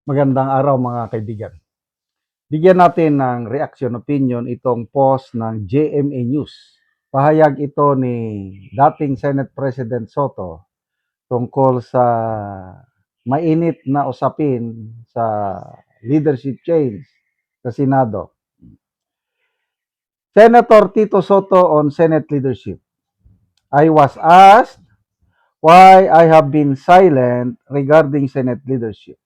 Magandang araw mga kaibigan. Bigyan natin ng reaction opinion itong post ng GMA News. Pahayag ito ni dating Senate President Soto tungkol sa mainit na usapin sa leadership change sa Senado. Senator Tito Soto on Senate leadership. I was asked why I have been silent regarding Senate leadership.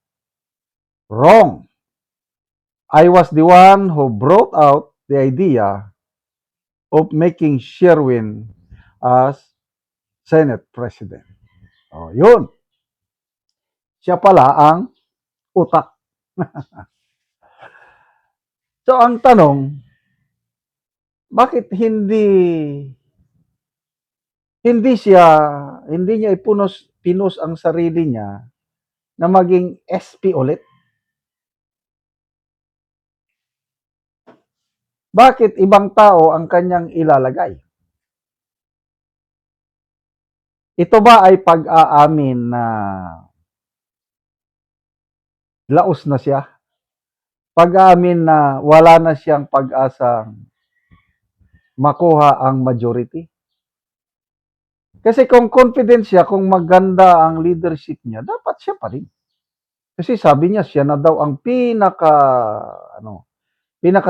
Wrong. I was the one who brought out the idea of making Sherwin as Senate President. Oh, yun. Siya pala ang utak. So, ang tanong, bakit hindi niya pinos ang sarili niya na maging SP ulit? Bakit ibang tao ang kanyang ilalagay? Ito ba ay pag-aamin na laos na siya? Pag-aamin na wala na siyang pag-asang makuha ang majority? Kasi kung confident siya, kung maganda ang leadership niya, dapat siya pa rin. Kasi sabi niya, siya na daw ang pinaka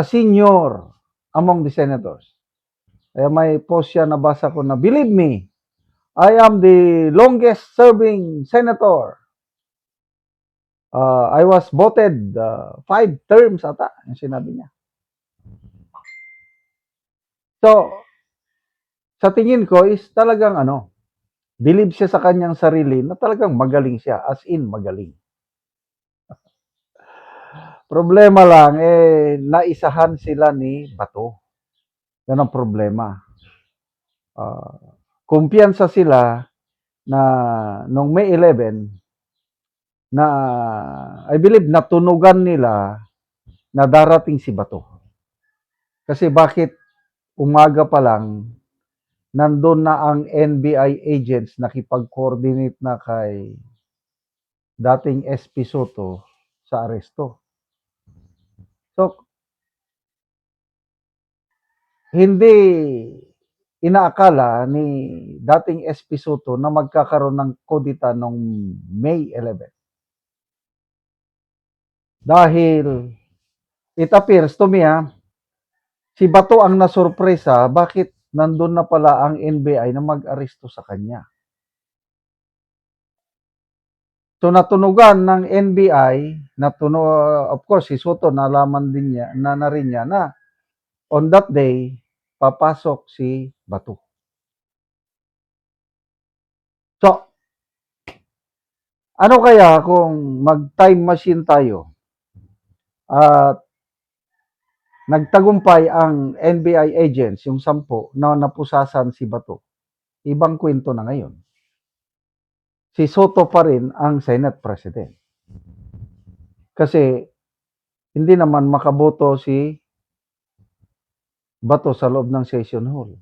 senior among the senators. Kaya may post siya nabasa ko na, believe me, I am the longest serving senator. I was voted 5 terms ata, yung sinabi niya. So, sa tingin ko is talagang believe siya sa kanyang sarili na talagang magaling siya, as in magaling. Problema lang, naisahan sila ni Bato. Yan ang problema. Kumpiyansa sila na noong May 11, na I believe natunugan nila na darating si Bato. Kasi bakit umaga pa lang, nandun na ang NBI agents nakipag-coordinate na kay dating SP Soto sa aresto. So, hindi inaakala ni dating SP Soto na magkakaroon ng kudita noong May 11. Dahil it appears to me si Bato ang nasurpresa bakit nandun na pala ang NBI na mag-aresto sa kanya. So natunugan ng NBI, of course si Soto nalaman din niya na rin niya na on that day papasok si Bato. So ano kaya kung mag-time machine tayo at nagtagumpay ang NBI agents, yung 10 na napusasan si Bato? Ibang kwento na ngayon. Si Soto pa rin ang Senate President. Kasi hindi naman makaboto si Bato sa loob ng session hall.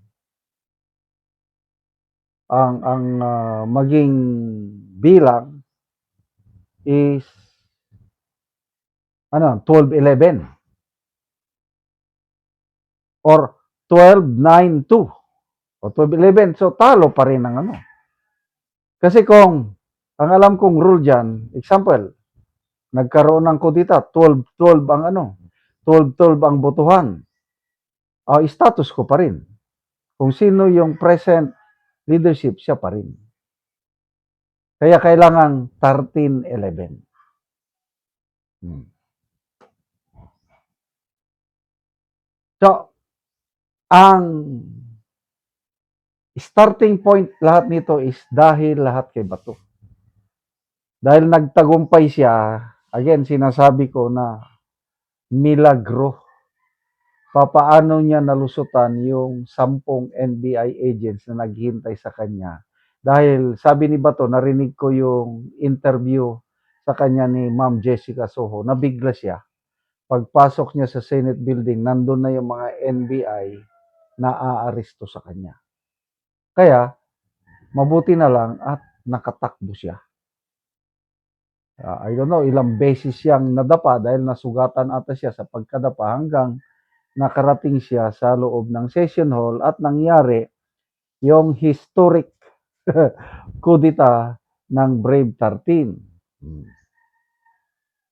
Ang maging bilang is 12-11 or 12-9-2 o 12-11. So talo pa rin ang Kasi kung ang alam kong rule dyan, example, nagkaroon ng kudita, 12-12 ang 12-12 ang botohan. Status ko pa rin. Kung sino yung present leadership, siya pa rin. Kaya kailangan 13-11. So, ang starting point lahat nito is dahil lahat kay Bato. Dahil nagtagumpay siya, again, sinasabi ko na milagro. Papaano niya nalusutan yung 10 NBI agents na naghihintay sa kanya. Dahil sabi ni Bato, narinig ko yung interview sa kanya ni Ma'am Jessica Soho, nabigla siya. Pagpasok niya sa Senate building, nandun na yung mga NBI na aaresto sa kanya. Kaya, mabuti na lang at nakatakbo siya. I don't know, ilang beses siyang nadapa dahil nasugatan ata siya sa pagkadapa hanggang nakarating siya sa loob ng session hall at nangyari yung historic kudita ng Brave 13.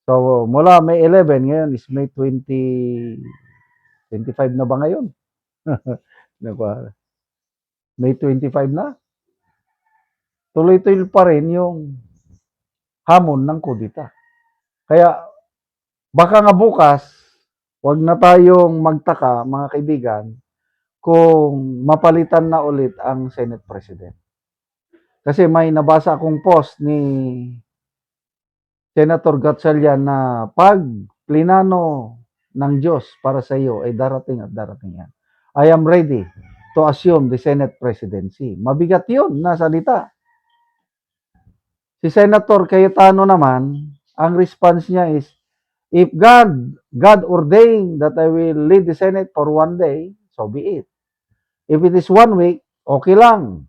So, mula May 11, ngayon is May 25 na ba ngayon? May 25 na? Tuloy-tuloy pa rin yung hamon ng kudita. Kaya, baka nga bukas, wag na tayong magtaka, mga kaibigan, kung mapalitan na ulit ang Senate President. Kasi may nabasa akong post ni Senator Gatchalian na pag plinano ng Diyos para sa iyo ay darating at darating yan. I am ready to assume the Senate presidency. Mabigat yun na salita. Si Senator Cayetano naman, ang response niya is, if God ordained that I will lead the Senate for one day, so be it. If it is 1 week, okay lang.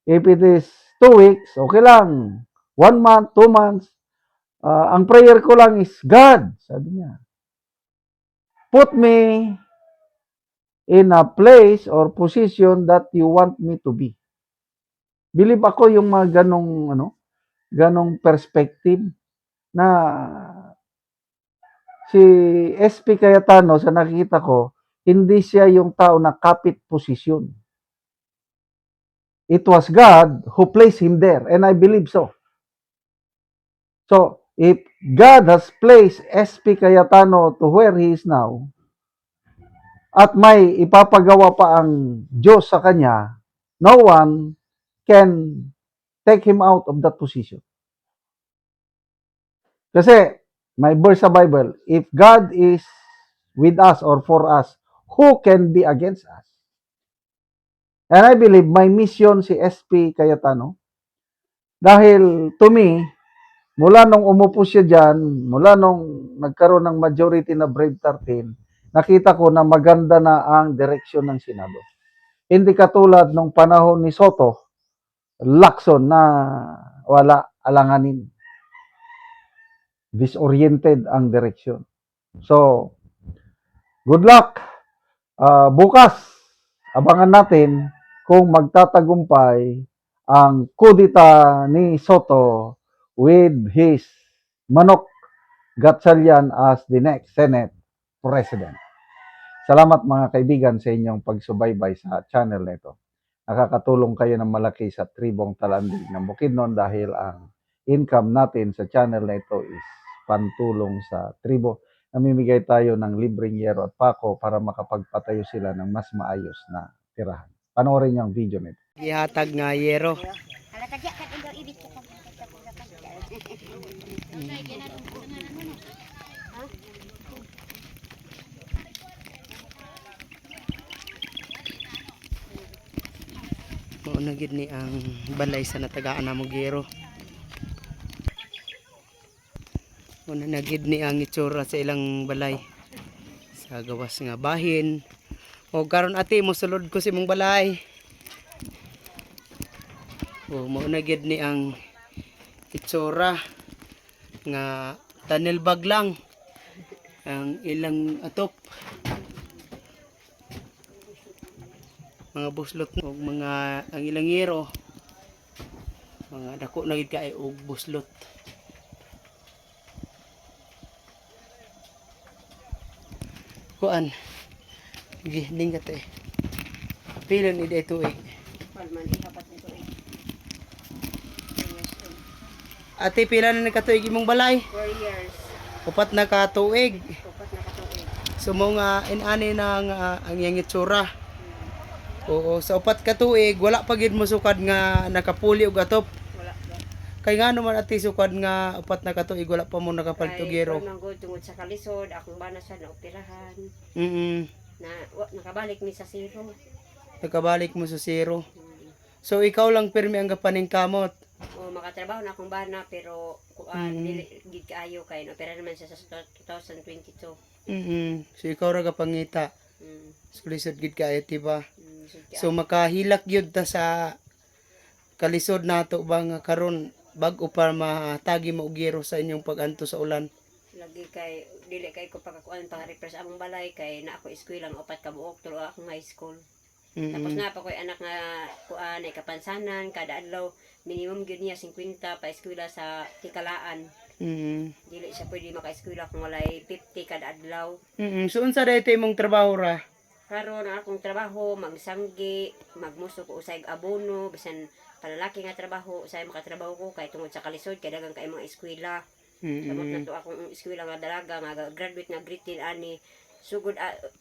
If it is 2 weeks, okay lang. 1 month, 2 months, ang prayer ko lang is, God, sabi niya, put me in a place or position that you want me to be. Believe ako yung mga ganong perspective na si SP Cayetano, sa nakikita ko, hindi siya yung tao na kapit posisyon. It was God who placed him there, and I believe so. So, if God has placed SP Cayetano to where he is now, at may ipapagawa pa ang Diyos sa kanya, no one can take him out of that position. Kasi, may verse sa Bible, if God is with us or for us, who can be against us? And I believe may mission si SP Cayetano. Dahil to me, mula nung umupo siya dyan, mula nung nagkaroon ng majority na Brave 13, nakita ko na maganda na ang direksyon ng Senado. Hindi katulad nung panahon ni Soto, Lacson na wala alanganin. Disoriented ang direksyon. So, good luck. Bukas, abangan natin kung magtatagumpay ang kudita ni Soto with his Manok Gatchalian as the next Senate President. Salamat mga kaibigan sa inyong pagsubaybay sa channel na ito. Nakakatulong kayo ng malaki sa tribong Talandig ng Bukidnon dahil ang income natin sa channel na ito is pantulong sa tribo. Namimigay tayo ng libreng yero at pako para makapagpatayo sila ng mas maayos na tirahan. Panoorin niyo ang video nito. Ihatag nga yero. Mauna gid ni ang balay sa natagaan na mo yero. Mauna na gid ni ang itsura sa ilang balay. Sa gawas nga bahin. O karon ate mo sulod ko si mong balay. O mauna gid ni ang itsura nga tunnel bag lang ang ilang atop, mga buslot o mga ang ilang yero, mga dako na gid kay og buslot. Kuan giling ka te pilan ide tuig ate pila na nakatuig imong balay? 4 years. Upat na katuig. Upat na katuig. So mo nga inani na nga ang iyang itsura. Oo, sa upat ka tuig wala pa gid mo sukad nga nakapuli og atop. Wala ba? Kay nga naman ati sukad nga upat na katuig wala pa mo nakapalit og yero. Kay manggod tungod sa kalisod, akong bana sa naoperahan. Na nakabalik ni sa zero. Nakabalik mo sa zero. So ikaw lang pirmi ang gapaning kamot. O makatrabaho na akong bana pero dili gid kaayo kay opera naman siya sa 2022. So ikaw ra gapangita. Mm. So lisod gid kaayo tiba. Mm, So makahilak gyud ta sa kalisod nato ba nga karon bag-o para matagi mo og yero sa inyong paganto sa ulan. Lagi kay dili kay ko pagkakuan pang refresh among balay kay na ako eskwela ang upat ka buok tulo akong high school. Tapos na pa ko'y anak nga kuan ay kapansanan kada adlaw minimum gyud niya 50 pa eskwela sa tikalaan. Dili siya pwede maka-eskwela kung walay 50 kada adlaw. So unsa dayto imong trabaho ra? Karon ang akong trabaho magsanggi, magmuso ko usay abono bisan palalaki nga trabaho usay makatrabaho ko kay tungod sa kalisod kay daghang kay mga eskwela. Samot na to akong eskwela nga dalaga nga graduate nga grade 10 ani sugod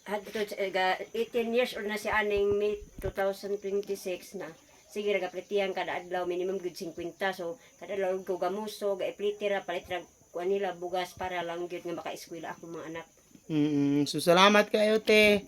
hadto 18 years old na si aning May 2026 na sige ra gaplitihan kada adlaw minimum gud 50 so kada adlaw ko gamuso gaiplitira palit ra kuan nila bugas para lang gyud nga maka-eskwela akong mga anak. So salamat kayo te.